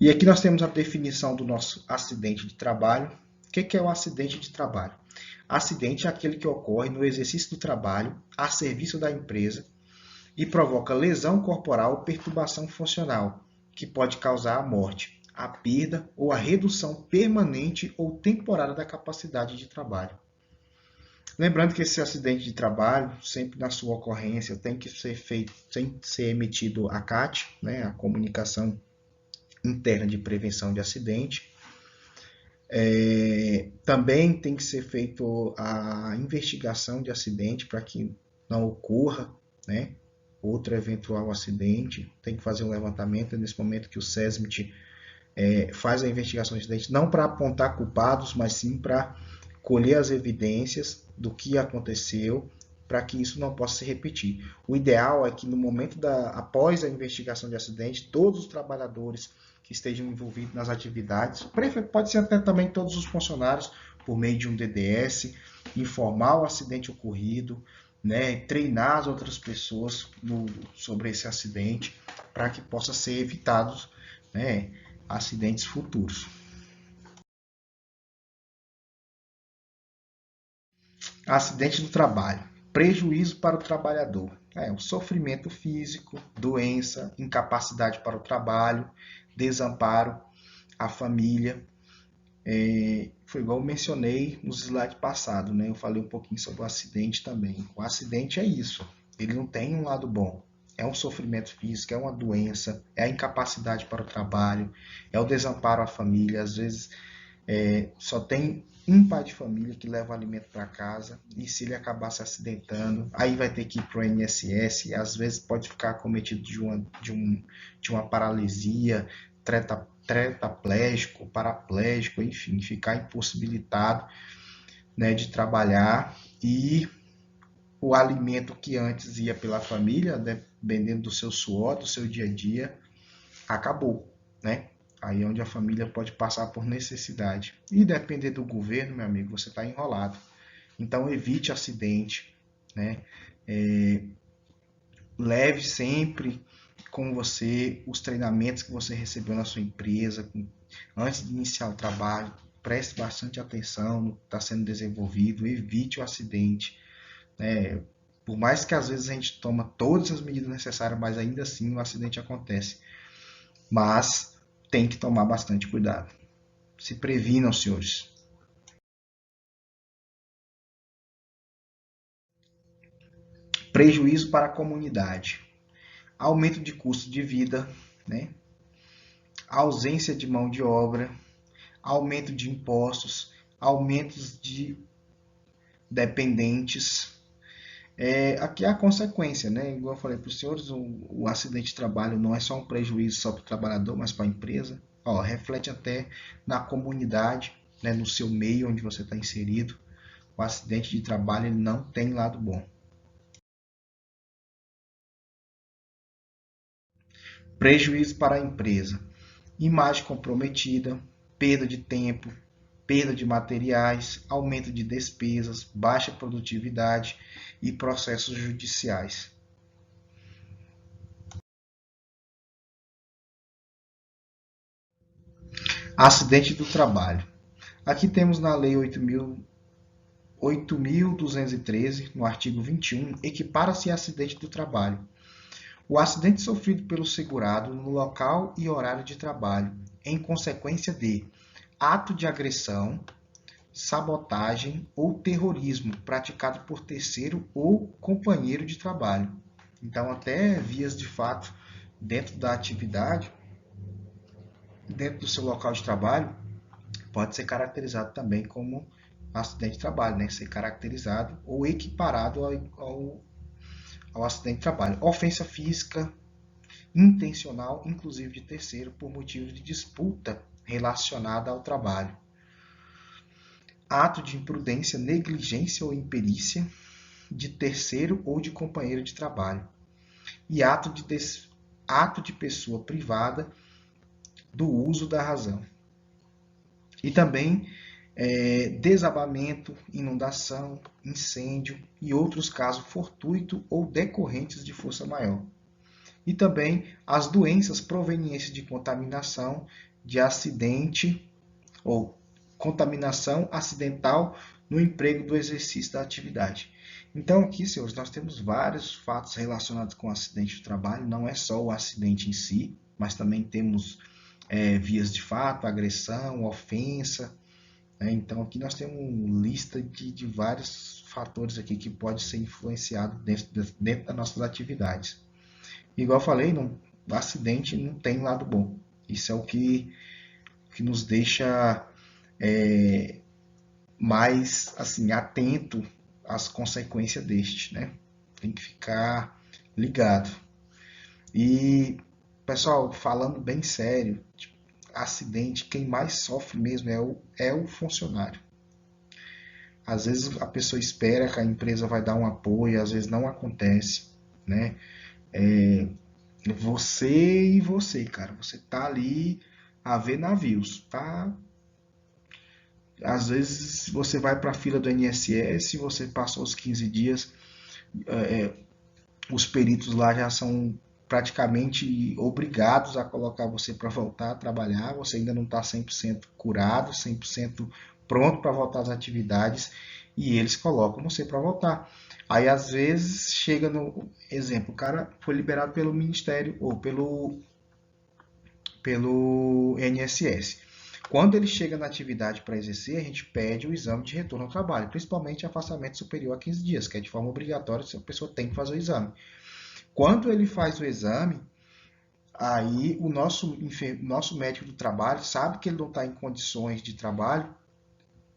E aqui nós temos a definição do nosso acidente de trabalho. O que é o acidente de trabalho? Acidente é aquele que ocorre no exercício do trabalho a serviço da empresa e provoca lesão corporal ou perturbação funcional, que pode causar a morte, a perda ou a redução permanente ou temporária da capacidade de trabalho. Lembrando que esse acidente de trabalho, sempre na sua ocorrência, tem que ser feito, tem que ser emitido a CAT, né, a Comunicação Interna de Prevenção de Acidente. Também tem que ser feito a investigação de acidente para que não ocorra, né, outro eventual acidente. Tem que fazer um levantamento nesse momento que o SESMIT faz a investigação de acidente, não para apontar culpados, mas sim para colher as evidências do que aconteceu, para que isso não possa se repetir. O ideal é que no momento após a investigação de acidente, todos os trabalhadores que estejam envolvidos nas atividades, pode ser até também todos os funcionários, por meio de um DDS, informar o acidente ocorrido, né, treinar as outras pessoas sobre esse acidente, para que possa ser evitados, né, acidentes futuros. Acidente do trabalho. Prejuízo para o trabalhador. O sofrimento físico, doença, incapacidade para o trabalho, desamparo à família. Foi igual eu mencionei no slide passado, né? Eu falei um pouquinho sobre o acidente também. O acidente é isso. Ele não tem um lado bom. É um sofrimento físico, é uma doença, é a incapacidade para o trabalho, é o desamparo à família. Às vezes só tem um pai de família que leva o alimento para casa e se ele acabar se acidentando, aí vai ter que ir para o INSS e às vezes pode ficar acometido de uma paralisia, tetraplégico, paraplégico, enfim, ficar impossibilitado, né, de trabalhar e o alimento que antes ia pela família, dependendo do seu suor, do seu dia a dia, acabou, né? Aí é onde a família pode passar por necessidade. E depender do governo, meu amigo, você está enrolado. Então evite acidente, né? Leve sempre com você os treinamentos que você recebeu na sua empresa, antes de iniciar o trabalho. Preste bastante atenção no que está sendo desenvolvido, evite o acidente, né? Por mais que às vezes a gente toma todas as medidas necessárias, mas ainda assim o acidente acontece. Mas tem que tomar bastante cuidado. Se previnam, senhores. Prejuízo para a comunidade. Aumento de custo de vida, né? Ausência de mão de obra, aumento de impostos, aumentos de dependentes. Aqui é a consequência, né? Igual eu falei para os senhores, o acidente de trabalho não é só um prejuízo só para o trabalhador, mas para a empresa. Reflete até na comunidade, né? No seu meio onde você está inserido. O acidente de trabalho ele não tem lado bom. Prejuízo para a empresa. Imagem comprometida, perda de tempo, perda de materiais, aumento de despesas, baixa produtividade e processos judiciais. Acidente do trabalho. Aqui temos na Lei 8.213, no artigo 21, equipara-se a acidente do trabalho. O acidente sofrido pelo segurado no local e horário de trabalho, em consequência de ato de agressão, sabotagem ou terrorismo praticado por terceiro ou companheiro de trabalho. Então, até vias de fato dentro da atividade, dentro do seu local de trabalho, pode ser caracterizado também como acidente de trabalho, né? Ser caracterizado ou equiparado ao acidente de trabalho. Ofensa física intencional, inclusive de terceiro, por motivo de disputa relacionada ao trabalho. Ato de imprudência, negligência ou imperícia de terceiro ou de companheiro de trabalho. E ato de pessoa privada do uso da razão. E também desabamento, inundação, incêndio e outros casos fortuitos ou decorrentes de força maior. E também as doenças provenientes de contaminação de acidente ou contaminação acidental no emprego do exercício da atividade. Então, aqui, senhores, nós temos vários fatos relacionados com o acidente de trabalho, não é só o acidente em si, mas também temos vias de fato, agressão, ofensa. Então, aqui nós temos uma lista de vários fatores aqui que pode ser influenciado dentro das nossas atividades. Igual eu falei, o acidente não tem lado bom. Isso é o que nos deixa mais assim atento às consequências deste, né? Tem que ficar ligado. E, pessoal, falando bem sério, tipo, acidente, quem mais sofre mesmo é o funcionário. Às vezes a pessoa espera que a empresa vai dar um apoio, às vezes não acontece, né? Você e você, cara, você tá ali a ver navios, tá? Às vezes você vai para a fila do INSS, você passou os 15 dias, os peritos lá já são praticamente obrigados a colocar você para voltar a trabalhar, você ainda não está 100% curado, 100% pronto para voltar às atividades e eles colocam você para voltar. Aí às vezes chega no exemplo, o cara foi liberado pelo Ministério ou pelo INSS. Quando ele chega na atividade para exercer, a gente pede o exame de retorno ao trabalho, principalmente afastamento superior a 15 dias, que é de forma obrigatória, a pessoa tem que fazer o exame. Quando ele faz o exame, aí o nosso médico do trabalho sabe que ele não está em condições de trabalho,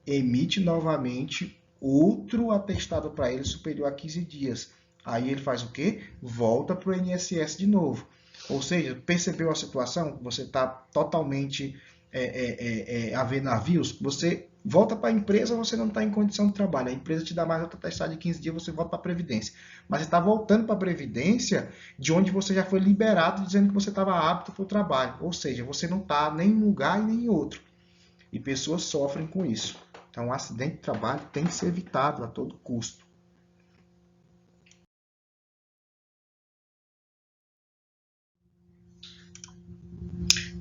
emite novamente outro atestado para ele superior a 15 dias. Aí ele faz o quê? Volta para o INSS de novo. Ou seja, percebeu a situação? Você está totalmente a ver navios? Você volta para a empresa, você não está em condição de trabalho. A empresa te dá mais outra testada de 15 dias, você volta para a Previdência. Mas você está voltando para a Previdência de onde você já foi liberado dizendo que você estava apto para o trabalho. Ou seja, você não está nem em um lugar e nem em outro. E pessoas sofrem com isso. Então, o acidente de trabalho tem que ser evitado a todo custo.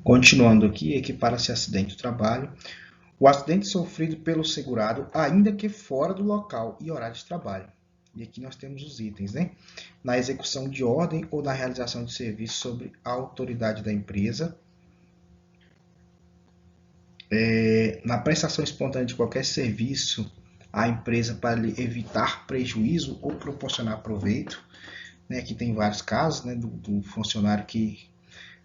Continuando aqui, equipara-se acidente de trabalho. O acidente sofrido pelo segurado, ainda que fora do local e horário de trabalho. E aqui nós temos os itens, né? Na execução de ordem ou na realização de serviço sobre a autoridade da empresa, na prestação espontânea de qualquer serviço à empresa para lhe evitar prejuízo ou proporcionar proveito. Né? Aqui tem vários casos, né, do funcionário que,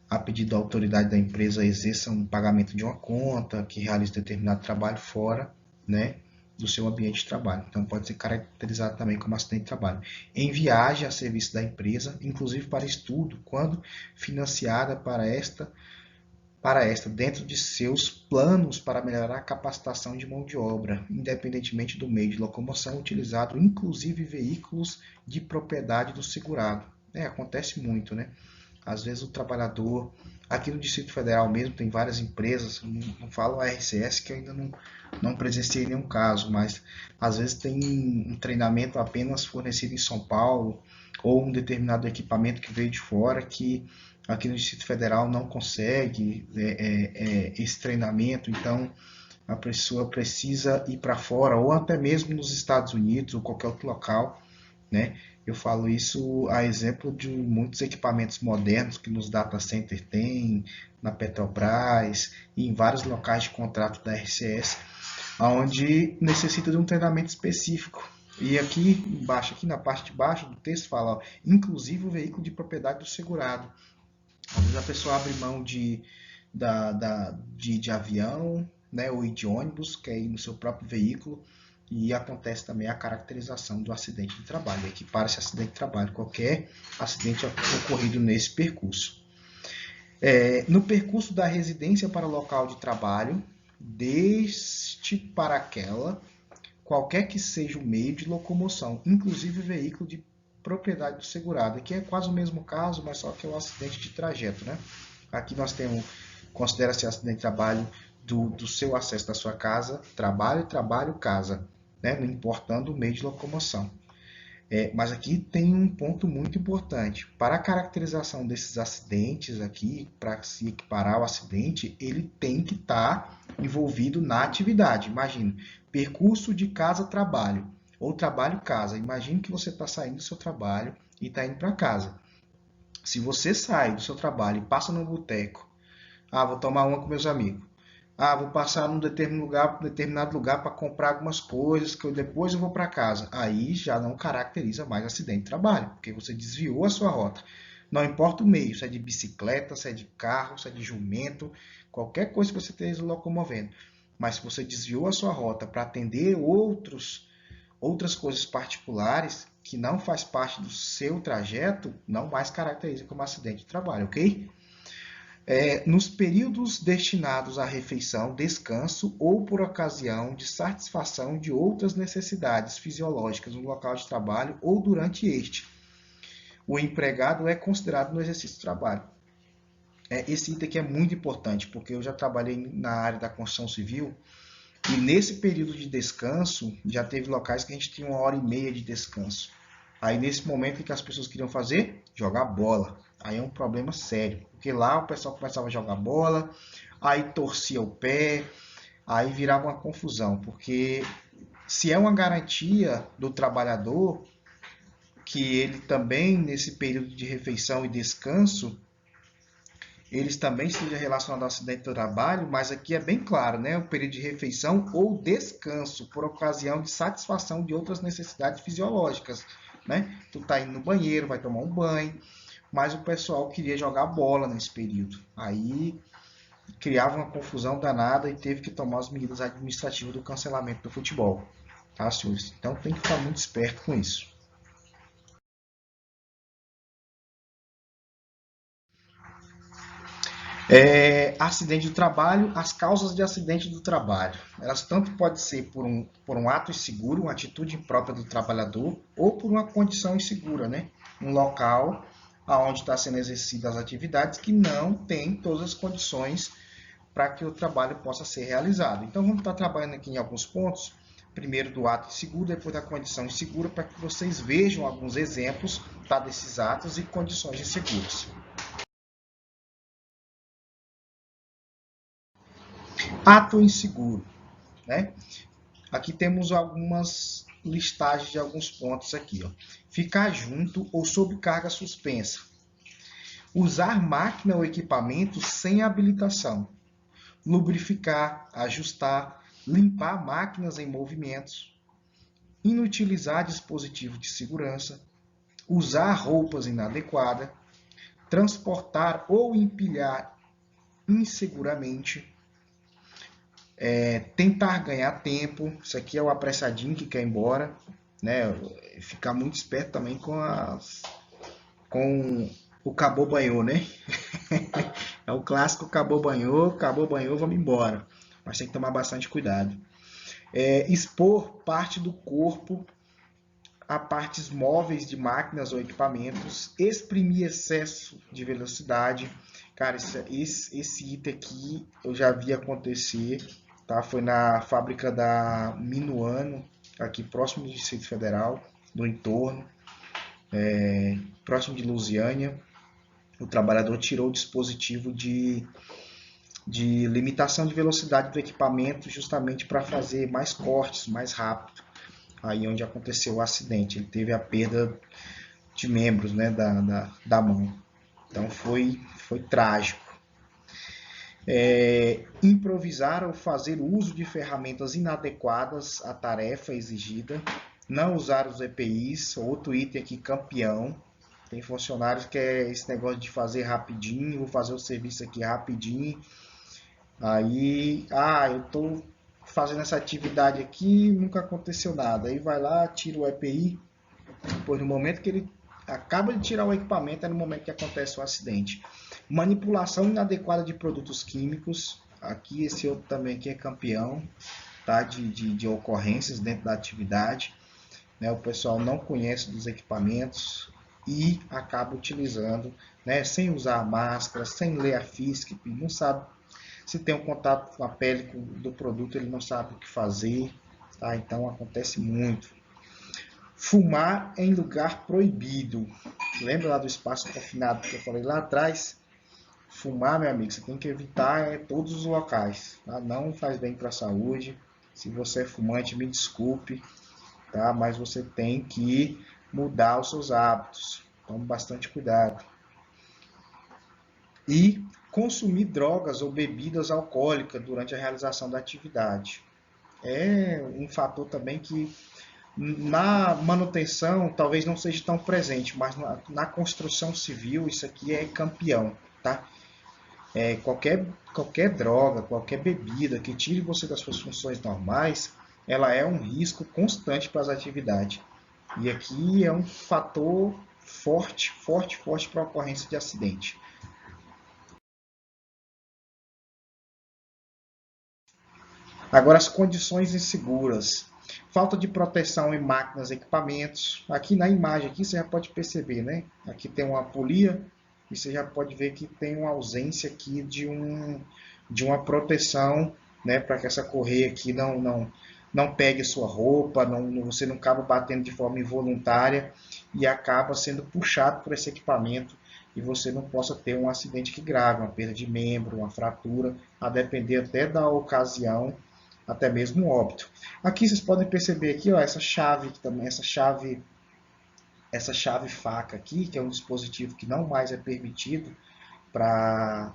a pedido da autoridade da empresa, exerça um pagamento de uma conta, que realize determinado trabalho fora, né, do seu ambiente de trabalho. Então, pode ser caracterizado também como acidente de trabalho. Em viagem a serviço da empresa, inclusive para estudo, quando financiada para esta dentro de seus planos para melhorar a capacitação de mão de obra, independentemente do meio de locomoção utilizado, inclusive veículos de propriedade do segurado. Acontece muito, né? Às vezes o trabalhador, aqui no Distrito Federal mesmo, tem várias empresas, não falo a RCS que eu ainda não presenciei nenhum caso, mas às vezes tem um treinamento apenas fornecido em São Paulo, ou um determinado equipamento que veio de fora, que aqui no Distrito Federal não consegue esse treinamento, então a pessoa precisa ir para fora, ou até mesmo nos Estados Unidos, ou qualquer outro local, né? Eu falo isso a exemplo de muitos equipamentos modernos que nos data center tem, na Petrobras e em vários locais de contrato da RCS, onde necessita de um treinamento específico. E aqui embaixo, aqui na parte de baixo do texto fala, ó, inclusive o veículo de propriedade do segurado. Às vezes a pessoa abre mão de avião, né, ou de ônibus, quer ir no seu próprio veículo, e acontece também a caracterização do acidente de trabalho. Equipara esse acidente de trabalho, qualquer acidente ocorrido nesse percurso. No percurso da residência para o local de trabalho, deste para aquela, qualquer que seja o meio de locomoção, inclusive veículo de propriedade do segurado. Aqui é quase o mesmo caso, mas só que é um acidente de trajeto, né? Aqui nós temos, considera-se acidente de trabalho do seu acesso da sua casa, trabalho, casa, né? Não importando o meio de locomoção. Mas aqui tem um ponto muito importante. Para a caracterização desses acidentes aqui, para se equiparar ao acidente, ele tem que estar envolvido na atividade. Imagine, percurso de casa-trabalho ou trabalho-casa. Imagine que você está saindo do seu trabalho e está indo para casa. Se você sai do seu trabalho e passa no boteco, vou tomar uma com meus amigos. Vou passar num determinado lugar para comprar algumas coisas que depois eu vou para casa. Aí já não caracteriza mais acidente de trabalho, porque você desviou a sua rota. Não importa o meio, se é de bicicleta, se é de carro, se é de jumento, qualquer coisa que você esteja se locomovendo. Mas se você desviou a sua rota para atender outras coisas particulares que não faz parte do seu trajeto, não mais caracteriza como acidente de trabalho, ok? Nos períodos destinados à refeição, descanso ou por ocasião de satisfação de outras necessidades fisiológicas no local de trabalho ou durante este, o empregado é considerado no exercício do trabalho. Esse item aqui é muito importante, porque eu já trabalhei na área da construção civil e nesse período de descanso, já teve locais que a gente tinha 1h30 de descanso. Aí nesse momento, o que as pessoas queriam fazer? Jogar bola. Aí é um problema sério, porque lá o pessoal começava a jogar bola, aí torcia o pé, aí virava uma confusão, porque se é uma garantia do trabalhador que ele também, nesse período de refeição e descanso, eles também estejam relacionados ao acidente do trabalho, mas aqui é bem claro, né? O período de refeição ou descanso por ocasião de satisfação de outras necessidades fisiológicas, né? Tu tá indo no banheiro, vai tomar um banho, mas o pessoal queria jogar bola nesse período. Aí criava uma confusão danada e teve que tomar as medidas administrativas do cancelamento do futebol, tá, senhores? Então tem que ficar muito esperto com isso. Acidente do trabalho, as causas de acidente do trabalho. Elas tanto podem ser por um ato inseguro, uma atitude imprópria do trabalhador, ou por uma condição insegura, né? Um local onde está sendo exercidas as atividades que não tem todas as condições para que o trabalho possa ser realizado. Então, vamos estar trabalhando aqui em alguns pontos, primeiro do ato inseguro, depois da condição insegura, para que vocês vejam alguns exemplos, tá, desses atos e condições inseguras. Ato inseguro, né? Aqui temos algumas listagens de alguns pontos aqui, ó. Ficar junto ou sob carga suspensa. Usar máquina ou equipamento sem habilitação. Lubrificar, ajustar, limpar máquinas em movimentos. Inutilizar dispositivo de segurança. Usar roupas inadequadas. Transportar ou empilhar inseguramente. Tentar ganhar tempo, isso aqui é o apressadinho que quer ir embora, né? Ficar muito esperto também com o acabou banhou, né? É o clássico acabou banhou, vamos embora. Mas tem que tomar bastante cuidado. Expor parte do corpo a partes móveis de máquinas ou equipamentos, exprimir excesso de velocidade. Cara, esse item aqui eu já vi acontecer, tá? Foi na fábrica da Minuano, aqui próximo do Distrito Federal, no entorno, próximo de Lusiânia. O trabalhador tirou o dispositivo de limitação de velocidade do equipamento justamente para fazer mais cortes, mais rápido. Aí onde aconteceu o acidente, ele teve a perda de membros, né, da mão. Então foi trágico. Improvisar ou fazer uso de ferramentas inadequadas à tarefa exigida. Não usar os EPIs, outro item aqui, campeão. Tem funcionários que é esse negócio de fazer rapidinho, vou fazer o serviço aqui rapidinho. Aí, eu estou fazendo essa atividade aqui, nunca aconteceu nada. Aí vai lá, tira o EPI, pois no momento que ele acaba de tirar o equipamento, é no momento que acontece o acidente. Manipulação inadequada de produtos químicos. Aqui esse outro também aqui é campeão, tá? de ocorrências dentro da atividade. Né? O pessoal não conhece dos equipamentos e acaba utilizando, né? Sem usar máscara, sem ler a FISC, não sabe. Se tem um contato com a pele do produto, ele não sabe o que fazer, tá? Então acontece muito. Fumar em lugar proibido. Lembra lá do espaço confinado que eu falei lá atrás? Fumar, meu amigo, você tem que evitar todos os locais. Tá? Não faz bem para a saúde. Se você é fumante, me desculpe, tá? Mas você tem que mudar os seus hábitos. Tome bastante cuidado. E consumir drogas ou bebidas alcoólicas durante a realização da atividade. É um fator também que na manutenção talvez não seja tão presente, mas na construção civil isso aqui é campeão, tá? Qualquer droga, qualquer bebida que tire você das suas funções normais, ela é um risco constante para as atividades. E aqui é um fator forte, forte, forte para a ocorrência de acidente. Agora, as condições inseguras. Falta de proteção em máquinas e equipamentos. Aqui na imagem aqui você já pode perceber, né? Aqui tem uma polia e você já pode ver que tem uma ausência aqui de uma proteção, né? Para que essa correia aqui não pegue sua roupa, você não acaba batendo de forma involuntária e acaba sendo puxado por esse equipamento e você não possa ter um acidente que grave, uma perda de membro, uma fratura, a depender até da ocasião, até mesmo um óbito. Aqui vocês podem perceber aqui, ó, essa chave também, essa chave faca aqui, que é um dispositivo que não mais é permitido para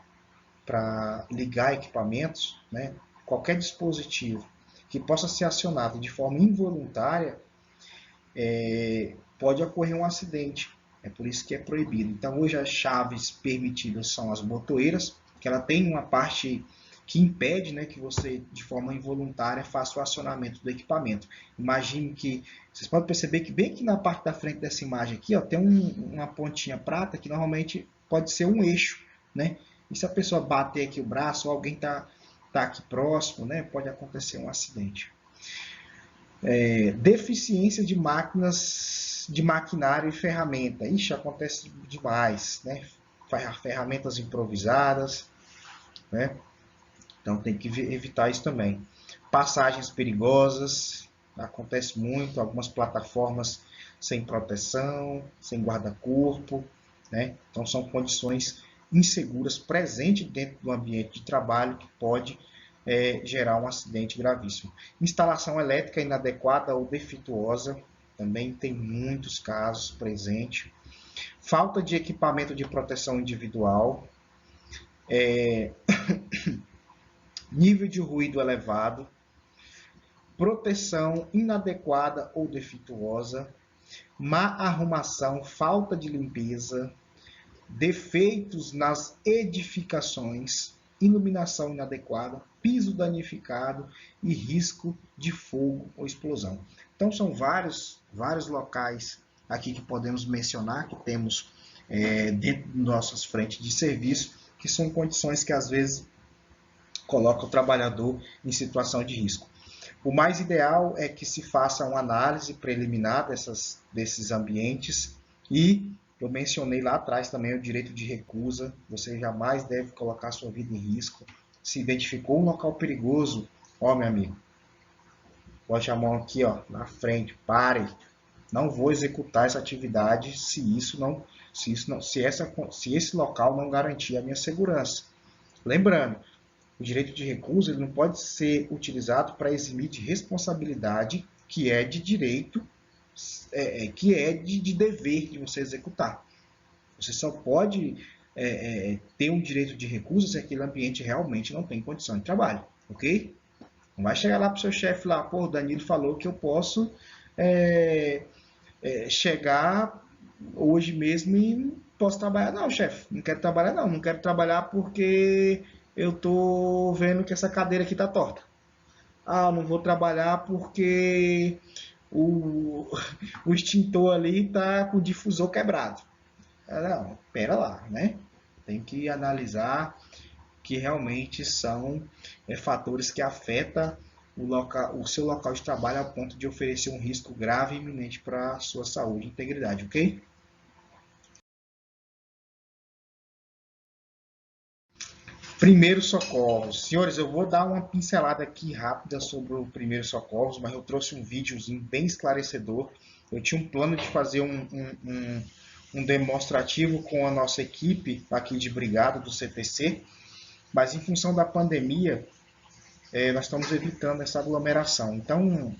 ligar equipamentos, né? Qualquer dispositivo que possa ser acionado de forma involuntária, pode ocorrer um acidente. É por isso que é proibido. Então, hoje as chaves permitidas são as botoeiras, que ela tem uma parte que impede, né, que você, de forma involuntária, faça o acionamento do equipamento. Imagine que, vocês podem perceber que bem aqui na parte da frente dessa imagem aqui, ó, tem uma pontinha prata que normalmente pode ser um eixo, né? E se a pessoa bater aqui o braço, ou alguém tá aqui próximo, né, pode acontecer um acidente. Deficiência de máquinas, de maquinário e ferramenta. Ixi, acontece demais, né? Ferramentas improvisadas, né? Então tem que evitar isso também. Passagens perigosas, acontece muito, algumas plataformas sem proteção, sem guarda-corpo, né? Então são condições inseguras presentes dentro do ambiente de trabalho que pode gerar um acidente gravíssimo. Instalação elétrica inadequada ou defeituosa, também tem muitos casos presentes. Falta de equipamento de proteção individual, nível de ruído elevado, proteção inadequada ou defeituosa, má arrumação, falta de limpeza, defeitos nas edificações, iluminação inadequada, piso danificado e risco de fogo ou explosão. Então são vários locais aqui que podemos mencionar, que temos dentro de nossas frentes de serviço, que são condições que às vezes colocam o trabalhador em situação de risco. O mais ideal é que se faça uma análise preliminar desses ambientes e eu mencionei lá atrás também o direito de recusa. Você jamais deve colocar sua vida em risco. Se identificou um local perigoso, ó, meu amigo, bote a mão aqui, ó, na frente, pare. Não vou executar essa atividade se esse local não garantir a minha segurança. Lembrando, o direito de recusa ele não pode ser utilizado para eximir de responsabilidade que é de direito, que é de dever de você executar. Você só pode ter um direito de recusa se aquele ambiente realmente não tem condição de trabalho, ok? Não vai chegar lá para o seu chefe lá, pô, o Danilo falou que eu posso chegar hoje mesmo e posso trabalhar. Não, chefe, não quero trabalhar não. Não quero trabalhar porque eu tô vendo que essa cadeira aqui tá torta. Ah, não vou trabalhar porque o extintor ali tá com o difusor quebrado. Não, pera lá, né? Tem que analisar que realmente são fatores que afetam o seu local de trabalho a ponto de oferecer um risco grave e iminente para a sua saúde e integridade, ok? Primeiros socorros. Senhores, eu vou dar uma pincelada aqui rápida sobre o primeiros socorros, mas eu trouxe um videozinho bem esclarecedor Eu tinha um plano de fazer um demonstrativo com a nossa equipe aqui de brigada do CTC, mas em função da pandemia, nós estamos evitando essa aglomeração. Então,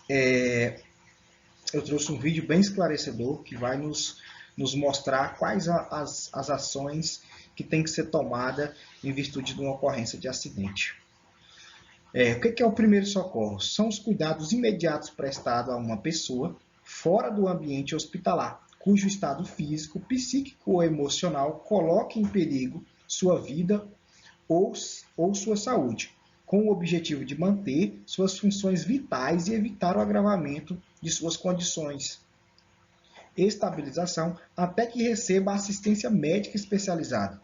eu trouxe um vídeo bem esclarecedor que vai nos mostrar quais as ações que tem que ser tomada em virtude de uma ocorrência de acidente. O que é o primeiro socorro? São os cuidados imediatos prestados a uma pessoa fora do ambiente hospitalar, cujo estado físico, psíquico ou emocional coloque em perigo sua vida ou sua saúde, com o objetivo de manter suas funções vitais e evitar o agravamento de suas condições. Estabilização até que receba assistência médica especializada.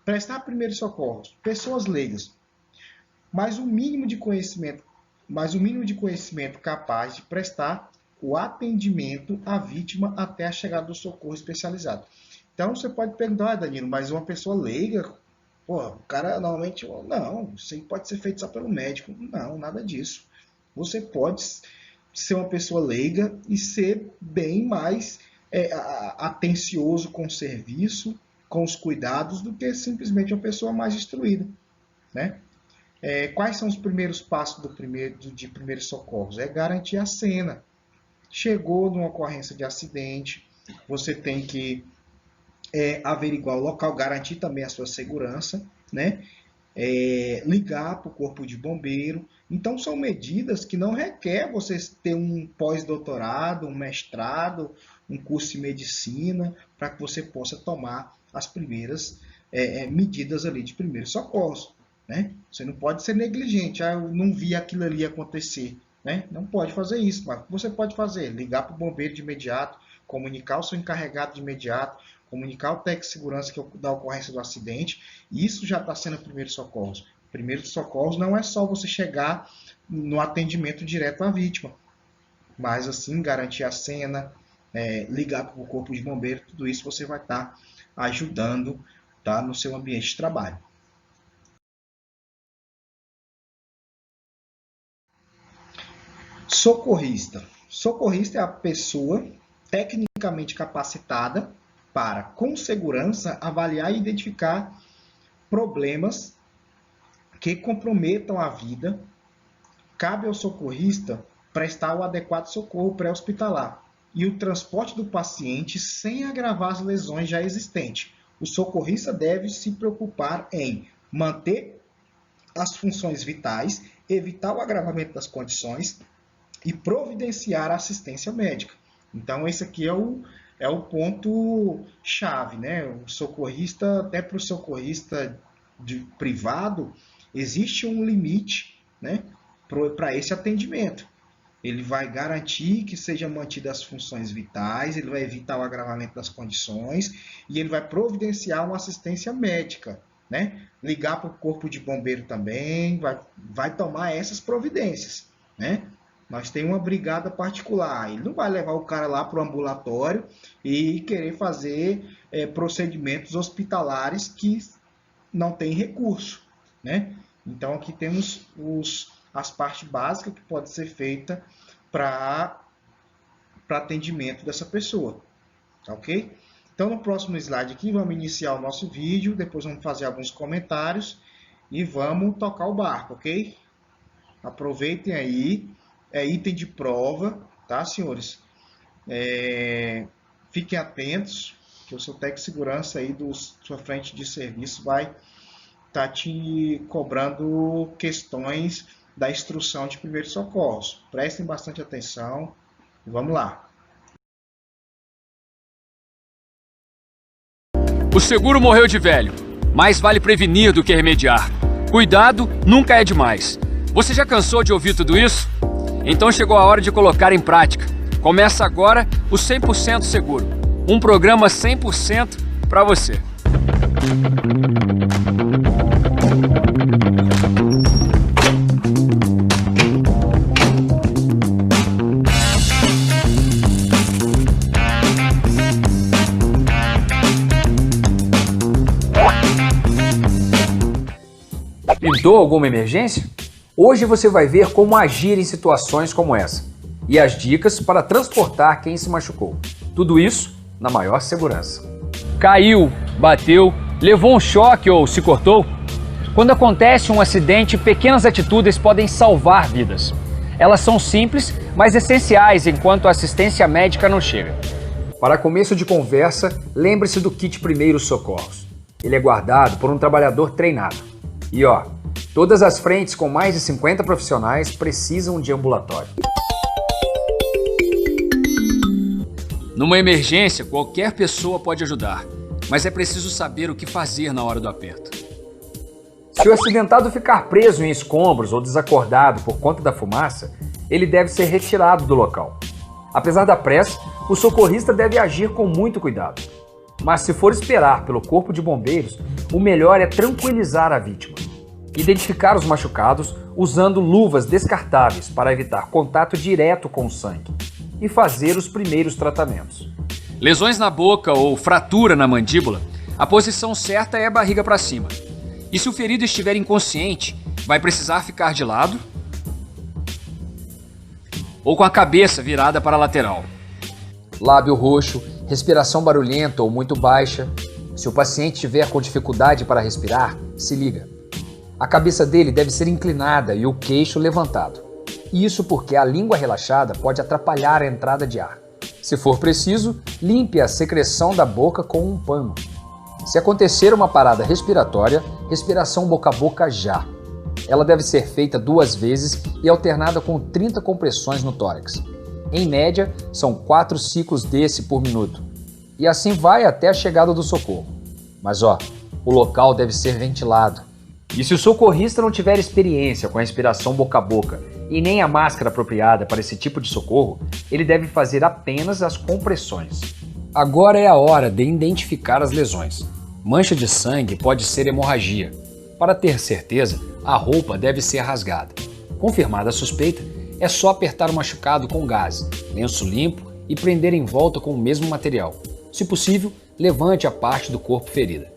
Prestar primeiros socorros. Pessoas leigas. Mas o mínimo de conhecimento capaz de prestar o atendimento à vítima até a chegada do socorro especializado. Então você pode perguntar, Danilo, mas uma pessoa leiga, o cara normalmente, não, isso aí pode ser feito só pelo médico. Não, nada disso. Você pode ser uma pessoa leiga e ser bem mais atencioso com o serviço, com os cuidados, do que simplesmente uma pessoa mais instruída, né? Quais são os primeiros passos de primeiros socorros? É garantir a cena. Chegou numa ocorrência de acidente, você tem que averiguar o local, garantir também a sua segurança, né? Ligar para o corpo de bombeiro. Então são medidas que não requer você ter um pós-doutorado, um mestrado, um curso de medicina, para que você possa tomar as primeiras medidas ali de primeiros socorros, né? Você não pode ser negligente, eu não vi aquilo ali acontecer, né? Não pode fazer isso, mas você pode fazer, ligar para o bombeiro de imediato, comunicar o seu encarregado de imediato, comunicar o técnico de segurança da ocorrência do acidente. Isso já está sendo primeiros socorros. Primeiros socorros não é só você chegar no atendimento direto à vítima, mas assim garantir a cena, ligar para o corpo de bombeiro, tudo isso você vai estar ajudando, tá, no seu ambiente de trabalho. Socorrista. Socorrista é a pessoa tecnicamente capacitada para, com segurança, avaliar e identificar problemas que comprometam a vida. Cabe ao socorrista prestar o adequado socorro pré-hospitalar e o transporte do paciente sem agravar as lesões já existentes. O socorrista deve se preocupar em manter as funções vitais, evitar o agravamento das condições e providenciar a assistência médica. Então, esse aqui é o ponto-chave, né? O socorrista, até para o socorrista privado, existe um limite, né, para esse atendimento. Ele vai garantir que sejam mantidas as funções vitais, ele vai evitar o agravamento das condições e ele vai providenciar uma assistência médica, né? Ligar para o corpo de bombeiro também, vai tomar essas providências, né? Nós temos uma brigada particular, ele não vai levar o cara lá para o ambulatório e querer fazer procedimentos hospitalares que não tem recurso, né? Então aqui temos as partes básicas que pode ser feita para atendimento dessa pessoa, tá ok? Então no próximo slide aqui vamos iniciar o nosso vídeo, depois vamos fazer alguns comentários e vamos tocar o barco, ok? Aproveitem aí, é item de prova, tá, senhores? Fiquem atentos, que o seu técnico de segurança aí do sua frente de serviço vai estar te cobrando questões da instrução de primeiros socorros. Prestem bastante atenção e vamos lá. O seguro morreu de velho. Mais vale prevenir do que remediar. Cuidado nunca é demais. Você já cansou de ouvir tudo isso? Então chegou a hora de colocar em prática. Começa agora o 100% Seguro. Um programa 100% para você. Pintou alguma emergência? Hoje você vai ver como agir em situações como essa. e as dicas para transportar quem se machucou. Tudo isso na maior segurança. Caiu, bateu, levou um choque ou se cortou? Quando acontece um acidente, pequenas atitudes podem salvar vidas. Elas são simples, mas essenciais enquanto a assistência médica não chega. Para começo de conversa, lembre-se do kit Primeiros Socorros. Ele é guardado por um trabalhador treinado. E todas as frentes com mais de 50 profissionais precisam de ambulatório. Numa emergência, qualquer pessoa pode ajudar, mas é preciso saber o que fazer na hora do aperto. Se o acidentado ficar preso em escombros ou desacordado por conta da fumaça, ele deve ser retirado do local. Apesar da pressa, o socorrista deve agir com muito cuidado. Mas se for esperar pelo corpo de bombeiros, o melhor é tranquilizar a vítima. Identificar os machucados usando luvas descartáveis para evitar contato direto com o sangue e fazer os primeiros tratamentos. Lesões na boca ou fratura na mandíbula, a posição certa é a barriga para cima. E se o ferido estiver inconsciente, vai precisar ficar de lado ou com a cabeça virada para a lateral. Lábio roxo, respiração barulhenta ou muito baixa. Se o paciente estiver com dificuldade para respirar, se liga. A cabeça dele deve ser inclinada e o queixo levantado. Isso porque a língua relaxada pode atrapalhar a entrada de ar. Se for preciso, limpe a secreção da boca com um pano. Se acontecer uma parada respiratória, respiração boca a boca já. Ela deve ser feita 2 vezes e alternada com 30 compressões no tórax. Em média, são 4 ciclos desse por minuto. E assim vai até a chegada do socorro. Mas o local deve ser ventilado. E se o socorrista não tiver experiência com a respiração boca a boca e nem a máscara apropriada para esse tipo de socorro, ele deve fazer apenas as compressões. Agora é a hora de identificar as lesões. Mancha de sangue pode ser hemorragia. Para ter certeza, a roupa deve ser rasgada. Confirmada a suspeita, é só apertar o machucado com gás, lenço limpo e prender em volta com o mesmo material. Se possível, levante a parte do corpo ferida.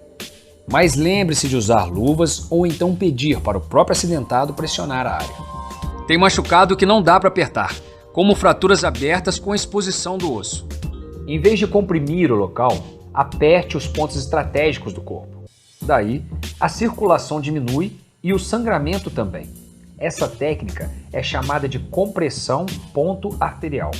Mas lembre-se de usar luvas ou então pedir para o próprio acidentado pressionar a área. Tem machucado que não dá para apertar, como fraturas abertas com exposição do osso. Em vez de comprimir o local, aperte os pontos estratégicos do corpo. Daí, a circulação diminui e o sangramento também. Essa técnica é chamada de compressão ponto arterial.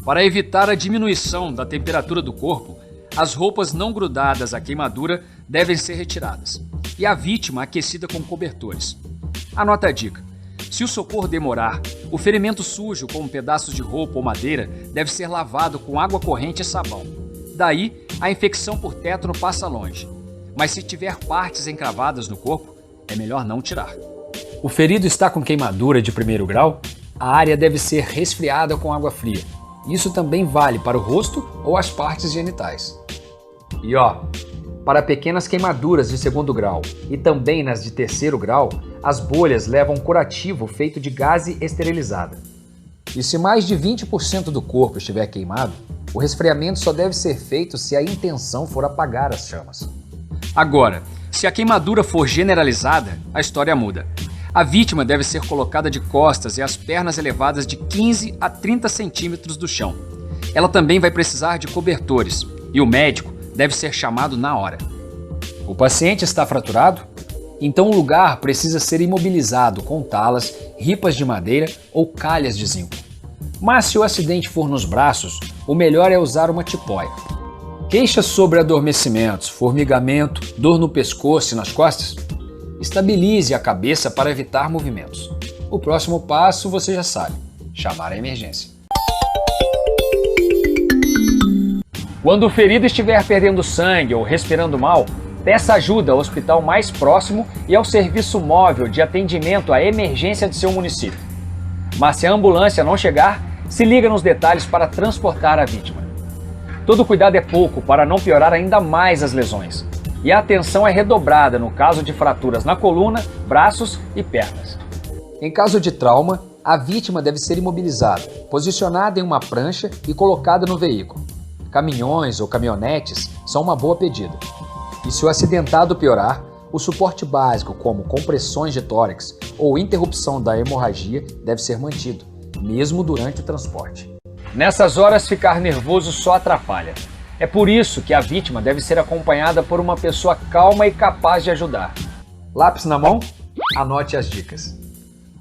Para evitar a diminuição da temperatura do corpo, as roupas não grudadas à queimadura devem ser retiradas e a vítima aquecida com cobertores. Anota a dica: se o socorro demorar, o ferimento sujo com pedaços de roupa ou madeira deve ser lavado com água corrente e sabão. Daí, a infecção por tétano passa longe. Mas se tiver partes encravadas no corpo, é melhor não tirar. O ferido está com queimadura de 1º grau? A área deve ser resfriada com água fria. Isso também vale para o rosto ou as partes genitais. E para pequenas queimaduras de 2º grau e também nas de 3º grau, as bolhas levam curativo feito de gaze esterilizada. E se mais de 20% do corpo estiver queimado, o resfriamento só deve ser feito se a intenção for apagar as chamas. Agora, se a queimadura for generalizada, a história muda. A vítima deve ser colocada de costas e as pernas elevadas de 15 a 30 centímetros do chão. Ela também vai precisar de cobertores e o médico deve ser chamado na hora. O paciente está fraturado? Então o lugar precisa ser imobilizado com talas, ripas de madeira ou calhas de zinco. Mas se o acidente for nos braços, o melhor é usar uma tipóia. Queixas sobre adormecimentos, formigamento, dor no pescoço e nas costas? Estabilize a cabeça para evitar movimentos. O próximo passo você já sabe: chamar a emergência. Quando o ferido estiver perdendo sangue ou respirando mal, peça ajuda ao hospital mais próximo e ao serviço móvel de atendimento à emergência de seu município. Mas se a ambulância não chegar, se liga nos detalhes para transportar a vítima. Todo cuidado é pouco para não piorar ainda mais as lesões. E a atenção é redobrada no caso de fraturas na coluna, braços e pernas. Em caso de trauma, a vítima deve ser imobilizada, posicionada em uma prancha e colocada no veículo. Caminhões ou caminhonetes são uma boa pedida. E se o acidentado piorar, o suporte básico, como compressões de tórax ou interrupção da hemorragia, deve ser mantido, mesmo durante o transporte. Nessas horas, ficar nervoso só atrapalha. É por isso que a vítima deve ser acompanhada por uma pessoa calma e capaz de ajudar. Lápis na mão? Anote as dicas.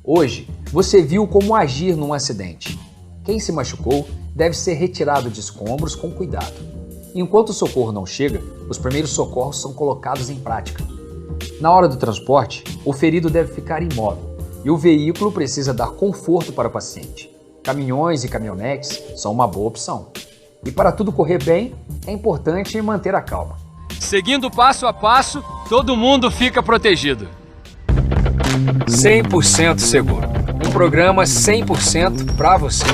Hoje, você viu como agir num acidente. Quem se machucou deve ser retirado de escombros com cuidado. Enquanto o socorro não chega, os primeiros socorros são colocados em prática. Na hora do transporte, o ferido deve ficar imóvel e o veículo precisa dar conforto para o paciente. Caminhões e caminhonetes são uma boa opção. E para tudo correr bem, é importante manter a calma. Seguindo passo a passo, todo mundo fica protegido. 100% seguro. Um programa 100% para você.